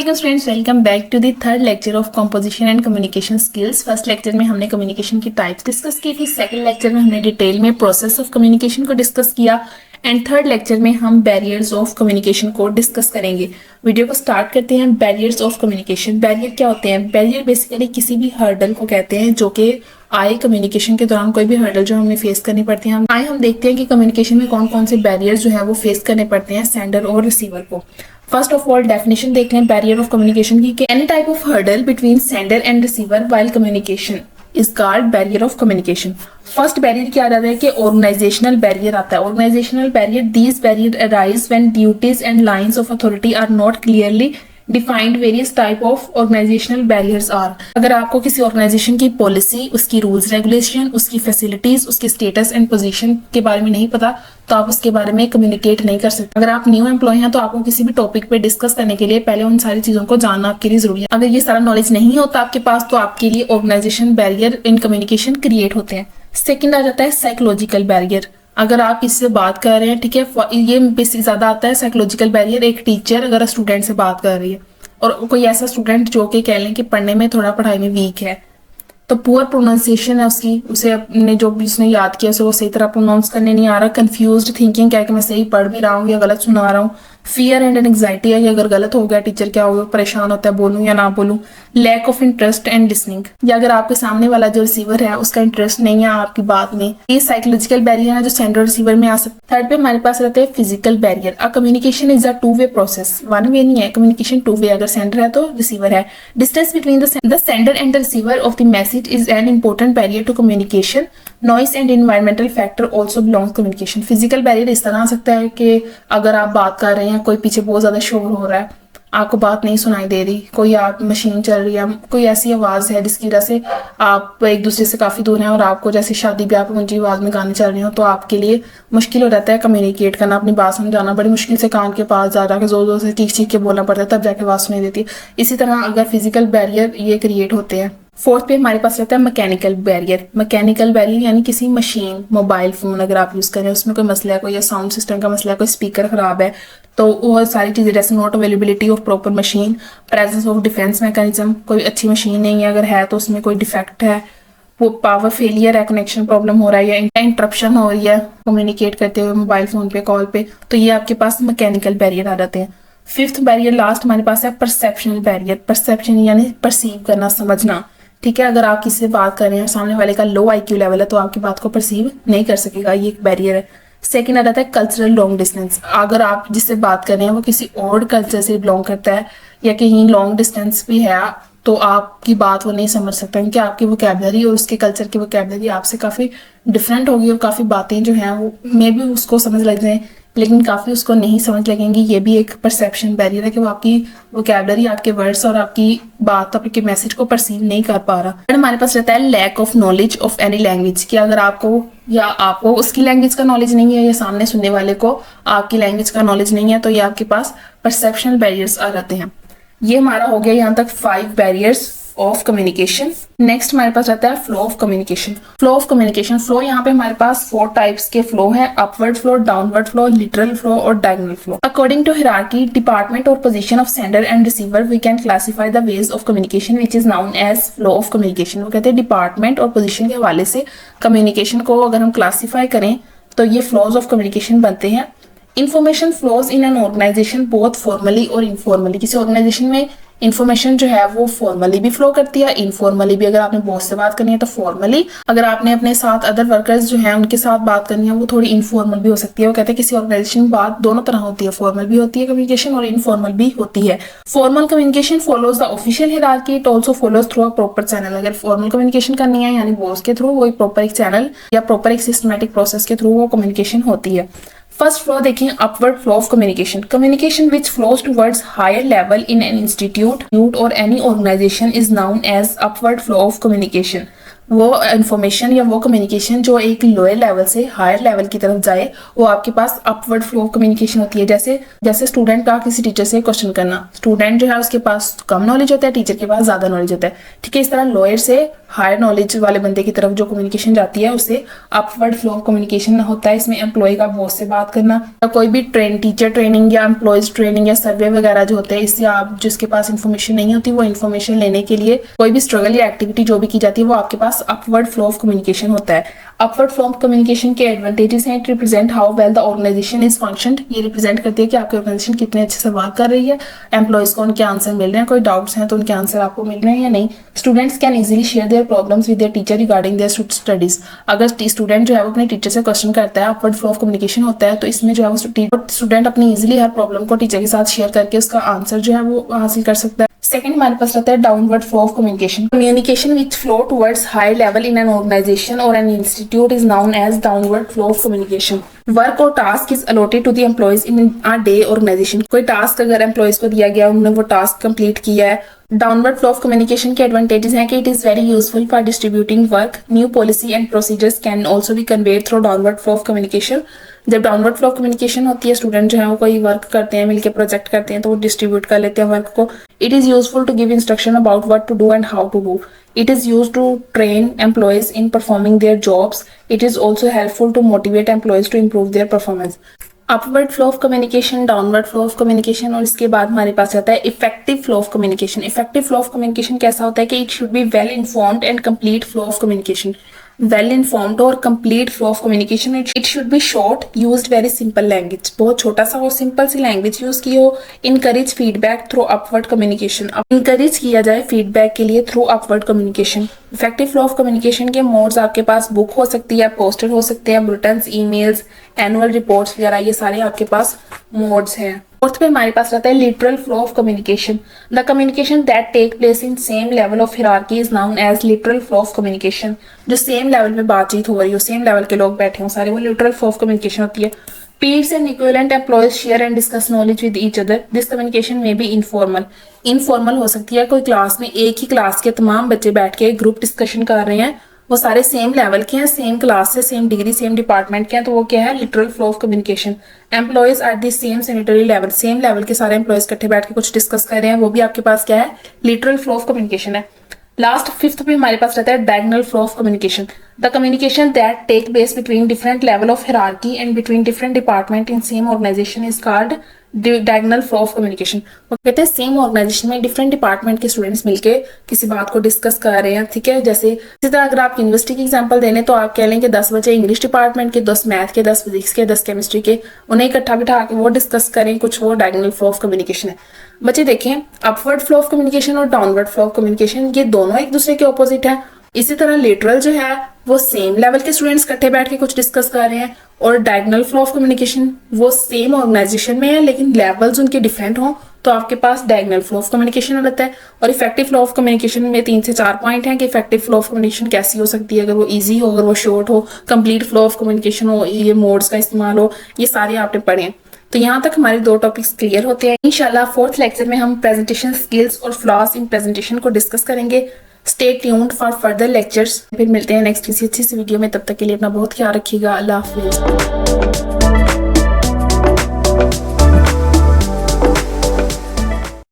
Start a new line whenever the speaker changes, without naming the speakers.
वालेकुम students, welcome back to the third lecture of composition and communication skills. First lecture में हमने communication की types discuss की थी। सेकंड लेक्चर में हमने डिटेल में प्रोसेस ऑफ कम्युनिकेशन को डिस्कस किया एंड थर्ड लेक्चर में हम बैरियर्स ऑफ कम्युनिकेशन को डिस्कस करेंगे। वीडियो को स्टार्ट करते हैं। Barriers of communication. बैरियर क्या होते हैं? बैरियर बेसिकली किसी भी हर्डल को कहते हैं जो कि आए कम्युनिकेशन के दौरान, कोई भी हर्डल जो हमें फेस करनी पड़ती है। हम देखते हैं कि कम्युनिकेशन में कौन कौन से बैरियर्स जो है वो फेस करने पड़ते हैं सेंडर और रिसीवर को। फर्स्ट ऑफ ऑल डेफिनेशन देख लें बैरियर ऑफ कम्युनिकेशन की कि any type of hurdle between sender and receiver while communication is called barrier of communication. First barrier क्या आ जाता है कि ऑर्गेनाइजेशनल बैरियर आता है। Organisational barrier, these barrier arise when duties and lines of authority are not clearly defined. Various type of organisational barriers are. अगर आपको किसी ऑर्गेनाइजेशन की पॉलिसी, उसकी रूल्स रेगुलेशन, उसकी फैसिलिटीज, उसके स्टेटस एंड पोजीशन के बारे में नहीं पता तो आप उसके बारे में कम्युनिकेट नहीं कर सकते। अगर आप न्यू एम्प्लॉय हैं तो आपको किसी भी टॉपिक पे डिस्कस करने के लिए पहले उन सारी चीजों को जानना आपके लिए जरूरी है। अगर ये सारा नॉलेज नहीं होता आपके पास तो आपके लिए organisation barrier in communication create होते हैं। सेकेंड आ जाता है साइकोलॉजिकल बैरियर। अगर आप किसी से बात कर रहे हैं, ठीक है, ये बेसिक ज्यादा आता है साइकोलॉजिकल बैरियर। एक टीचर अगर स्टूडेंट से बात कर रही है और कोई ऐसा स्टूडेंट जो कि कह लें कि पढ़ने में थोड़ा पढ़ाई में वीक है, तो पुअर प्रोनाउंसिएशन है उसकी, उसे अपने जो भी उसने याद किया उसे वो सही तरह प्रोनाउंस करने नहीं आ रहा। कंफ्यूज्ड थिंकिंग क्या है कि मैं सही पढ़ भी रहा हूँ या गलत सुना रहा हूँ। फियर एंड एंग्जाइटी है कि अगर गलत हो गया टीचर क्या होगा, परेशान होता है बोलूं या ना बोलूं। Lack of interest and listening, या अगर आपके सामने वाला जो रिसीवर है उसका इंटरेस्ट नहीं है आपकी बात में। ये साइकोलॉजिकल बैरियर है जो सेंडर और रिसीवर में आ सकता है। थर्ड पे हमारे पास रहते हैं physical barrier. A communication is a two way process, one way नहीं है कम्युनिकेशन, टू वे। अगर सेंडर है तो रिसीवर है। Distance between the sender and the receiver of the message is an important barrier to communication. Noise and environmental factor also belongs communication. Physical barrier इस तरह आ सकता है कि अगर आप बात कर रहे हैं, कोई पीछे बहुत ज्यादा शोर हो रहा है, आपको बात नहीं सुनाई दे रही, कोई आप मशीन चल रही है, कोई ऐसी आवाज है जिसकी वजह से आप एक दूसरे से काफी दूर हैं और आपको जैसे शादी ब्याह पे ऊंची आवाज में गाने चल रहे हो तो आपके लिए मुश्किल हो जाता है कम्युनिकेट करना, अपनी बात समझाना। बड़ी मुश्किल से कान के पास जा के जोर जोर से चीख चीख के बोलना पड़ता है, तब जाके आवाज सुनाई देती है। इसी तरह अगर फिजिकल बैरियर ये क्रिएट होते हैं। फोर्थ पे हमारे पास रहता है मैकेनिकल बैरियर। मैकेनिकल बैरियर यानी किसी मशीन, मोबाइल फोन अगर आप यूज कर रहे हैं उसमें कोई मसला है, कोई साउंड सिस्टम का मसला है, कोई स्पीकर खराब है, तो वो सारी चीजें जैसे not availability of proper machine, presence of defence mechanism, कोई अच्छी मशीन नहीं है, अगर है तो उसमें कोई डिफेक्ट है, वो पावर फेलियर है, कनेक्शन प्रॉब्लम हो रहा है या इंटरप्शन हो रही है कम्युनिकेट करते हुए मोबाइल फोन पे, कॉल पे, तो ये आपके पास मैकेनिकल बैरियर आ जाते हैं। फिफ्थ बैरियर लास्ट हमारे पास है परसेप्शनल बैरियर। परसेप्शन यानी परसीव करना, समझना, ठीक है। अगर आप किसी से बात कर रहे हैं, सामने वाले का लो IQ लेवल है तो आपकी बात को परसीव नहीं कर सकेगा, ये एक बैरियर है। सेकेंड आ जाता है कल्चरल लॉन्ग डिस्टेंस। अगर आप जिससे बात कर रहे हैं वो किसी और कल्चर से बिलोंग करता है या कहीं लॉन्ग डिस्टेंस भी है तो आपकी बात वो नहीं समझ सकता क्योंकि आपकी वोकैबुलरी और उसके कल्चर की वोकैबुलरी आपसे काफी डिफरेंट होगी और काफी बातें जो हैं वो मे भी उसको समझ लग जाए लेकिन काफी उसको नहीं समझ लगेंगी। ये भी एक परसेप्शन बैरियर है कि वो आपकी वोकैबुलरी, आपके वर्ड्स और आपकी बात, आपके मैसेज को परसीव नहीं कर पा रहा। फिर हमारे पास रहता है lack of knowledge of any language, कि अगर आपको उसकी लैंग्वेज का नॉलेज नहीं है या सामने सुनने वाले को आपकी लैंग्वेज का नॉलेज नहीं है तो ये आपके पास परसेप्शनल बैरियर्स आ जाते हैं। ये हमारा हो गया यहाँ तक 5 बैरियर्स ऑफ कम्युनिकेशन। नेक्स्ट हमारे पास रहता है flow of communication. Flow of communication, flow यहाँ पे हमारे पास 4 टाइप्स के फ्लो है: upward flow, downward flow, lateral flow और diagonal flow. According to hierarchy, department और position of sender and receiver, we can classify the ways of communication which is known as flow of communication. वो कहते हैं department और position के हवाले से communication को अगर हम क्लासीफाई करें तो ये फ्लोज ऑफ कम्युनिकेशन बनते हैं। Information flows in an organisation both formally और इनफॉर्मली। किसी ऑर्गेनाइजेशन में इन्फॉर्मेशन जो है वो फॉर्मली भी फ्लो करती है, इनफॉर्मली भी। अगर आपने बॉस से बात करनी है तो फॉर्मली, अगर आपने अपने साथ अदर वर्कर्स जो हैं उनके साथ बात करनी है वो थोड़ी इनफॉर्मल भी हो सकती है। वो कहते हैं किसी ऑर्गेनाइजेशन में बात दोनों तरह होती है, फॉर्मल भी होती है कम्युनिकेशन और इनफॉर्मल भी होती है। Formal communication follows the official hierarchy, it also follows through a proper channel. अगर फॉर्मल कम्युनिकेशन करनी है यानी बॉस के थ्रू, वो एक प्रॉपर एक चैनल या प्रॉपर एक सिस्टमैटिक प्रोसेस के थ्रू वो कम्युनिकेशन होती है। फर्स्ट फ्लो देखें, upward flow of communication. Communication which flows towards higher level in an institute और any organisation is known as upward flow of communication. वो इन्फॉर्मेशन या वो कम्युनिकेशन जो एक लोअर लेवल से हायर लेवल की तरफ जाए, वो आपके पास अपवर्ड फ्लो ऑफ कम्युनिकेशन होती है। जैसे जैसे स्टूडेंट का किसी टीचर से क्वेश्चन करना, स्टूडेंट जो है उसके पास कम नॉलेज होता है, टीचर के पास ज़्यादा नॉलेज होता है, ठीक है। इस तरह लोअर से हायर नॉलेज वाले बंदे की तरफ जो कम्युनिकेशन जाती है उसे अपवर्ड फ्लो ऑफ कम्युनिकेशन होता है। इसमें एम्प्लॉय का बॉस से बात करना या कोई भी टीचर ट्रेनिंग या एम्प्लॉयज ट्रेनिंग या सर्वे वगैरह जो होते हैं, इससे आप जिसके पास इन्फॉर्मेशन नहीं होती वो इन्फॉर्मेशन लेने के लिए कोई भी स्ट्रगल या एक्टिविटी जो भी की जाती है वो आपके पास अपवर्ड फ्लो ऑफ कम्युनिकेशन होता है। अपवर्ड फ्लो ऑफ कम्युनिकेशन के एडवांटेजेस हैं, it represent how well the organisation is functioned. ये रिप्रेजेंट करती है कि आपकी ऑर्गेनाइजेशन कितने अच्छे से वर्क कर रही है, एम्प्लॉयज को उनके आंसर मिल रहे हैं, कोई डाउट्स हैं तो उनके आंसर आपको मिल रहे हैं या नहीं। Students can easily share their problems with their teacher regarding their studies. अगर स्टूडेंट जो है वो अपने टीचर से क्वेश्चन करता है, अपवर्ड फ्लो ऑफ कम्युनिकेशन होता है, तो इसमें जो है वो स्टूडेंट अपनी इजीली हर प्रॉब्लम को टीचर के साथ शेयर करके उसका आंसर जो है वो हासिल कर सकता है। सेकंड हमारे पास रहता है downward flow of communication. Communication which flow towards high level in an organisation और an institute is known as downward flow of communication. Work और task is allotted to the employees in a day organisation. कोई task अगर employees को दिया गया, उन्होंने वो task complete किया है। डाउनवर्ड फ्लो ऑफ कम्युनिकेशन के एडवांटेजेस हैं कि it is very useful for distributing work, new policy and procedures can also be conveyed through downward flow of communication. जब डाउनवर्ड फ्लो ऑफ कम्युनिकेशन होती है, student जो है वो कोई वर्क करते हैं, मिलकर प्रोजेक्ट करते हैं, तो वो डिस्ट्रीब्यूट कर लेते हैं वर्क को। It is useful to give instruction about what to do and how to do. It is used to train employees in performing their jobs. It is also helpful to motivate employees to improve their performance. Upward flow of communication, downward flow of communication, और इसके बाद हमारे पास आता है effective flow of communication. Effective flow of communication कैसा होता है कि it should be well informed and complete flow of communication. Well informed और complete flow of communication, it should be short, used very simple language, बहुत छोटा सा और simple सी language use की हो। Encourage feedback through upward communication, encourage किया जाए feedback के लिए through upward communication. Effective flow of communication के मोड्स आपके पास बुक हो सकती है, पोस्टर हो सकते हैं, बुलेटिन्स, ईमेल्स, एनुअल रिपोर्ट्स वगैरह, ये सारे आपके पास मोड्स हैं। फोर्थ पे हमारे पास रहता है lateral flow of communication. The communication that take place in same level of hierarchy is known as lateral flow of communication. जो सेम लेवल में बातचीत हो रही हो, सेम लेवल के लोग बैठे हो सारे, वो लिटरल फ्लो ऑफ कम्युनिकेशन होती है। Peers and equivalent employees share and discuss knowledge with each other. This communication may be informal. Informal हो सकती है, कोई क्लास में एक ही क्लास के तमाम बच्चे बैठ के ग्रुप डिस्कशन कर रहे हैं, वो सारे सेम लेवल के हैं, सेम क्लास से, सेम डिग्री, सेम डिपार्टमेंट के हैं, तो वो क्या है, lateral flow of communication. Employees at the same sanitary level, same level के सारे एम्प्लॉयज इकट्ठे बैठ के कुछ डिस्कस कर रहे हैं, वो भी आपके पास क्या है, लिटरल फ्लो ऑफ कम्युनिकेशन है। लास्ट फिफ्थ पे हमारे पास रहता है diagonal flow of communication. The communication that take place between different level of hierarchy and between different department in same organisation is called diagonal flow of communication. वो कहते हैं same organisation में different department के students मिलके किसी बात को discuss कर रहे हैं, ठीक है। जैसे इसी तरह अगर आप यूनिवर्सिटी की एग्जांपल देने तो आप कह लेंगे 10 बच्चे इंग्लिश डिपार्टमेंट के, 10 मैथ के, 10 फिजिक्स के, 10 केमिस्ट्री के, उन्हें इकट्ठा बिठा के वो डिस्कस करें कुछ, वो डायगोनल फ्लो ऑफ कम्युनिकेशन है। बच्चे देखें, अपवर्ड फ्लो ऑफ कम्युनिकेशन और डाउनवर्ड फ्लो ऑफ कम्युनिकेशन ये दोनों एक दूसरे के ऑपोजिट है। इसी तरह लेटरल जो है वो सेम लेवल के स्टूडेंट्स इकट्ठे बैठ के कुछ डिस्कस कर रहे हैं, और डायगोनल फ्लो ऑफ कम्युनिकेशन वो सेम ऑर्गेनाइजेशन में है लेकिन लेवल्स उनके डिफरेंट हों, तो आपके पास डायगोनल फ्लो ऑफ कम्युनिकेशन रहता है। और इफेक्टिव फ्लो ऑफ कम्युनिकेशन में 3 से 4 पॉइंट हैं कि इफेक्टिव फ्लो ऑफ कम्युनिकेशन कैसी हो सकती है, अगर वो ईजी हो, अगर वो शॉर्ट हो, कंप्लीट फ्लो ऑफ कम्युनिकेशन हो, ये मोड्स का इस्तेमाल हो, ये सारे आपने पढ़े हैं। तो यहाँ तक हमारे 2 टॉपिक्स क्लियर होते हैं। इंशाल्लाह 4th लेक्चर में हम प्रेजेंटेशन स्किल्स और फ्लॉस इन प्रेजेंटेशन को डिस्कस करेंगे। Stay tuned for further lectures. फिर मिलते हैं नेक्स्ट किसी अच्छी सी वीडियो में, तब तक के लिए अपना बहुत ख्याल रखिएगा। अल्लाह हाफिज़।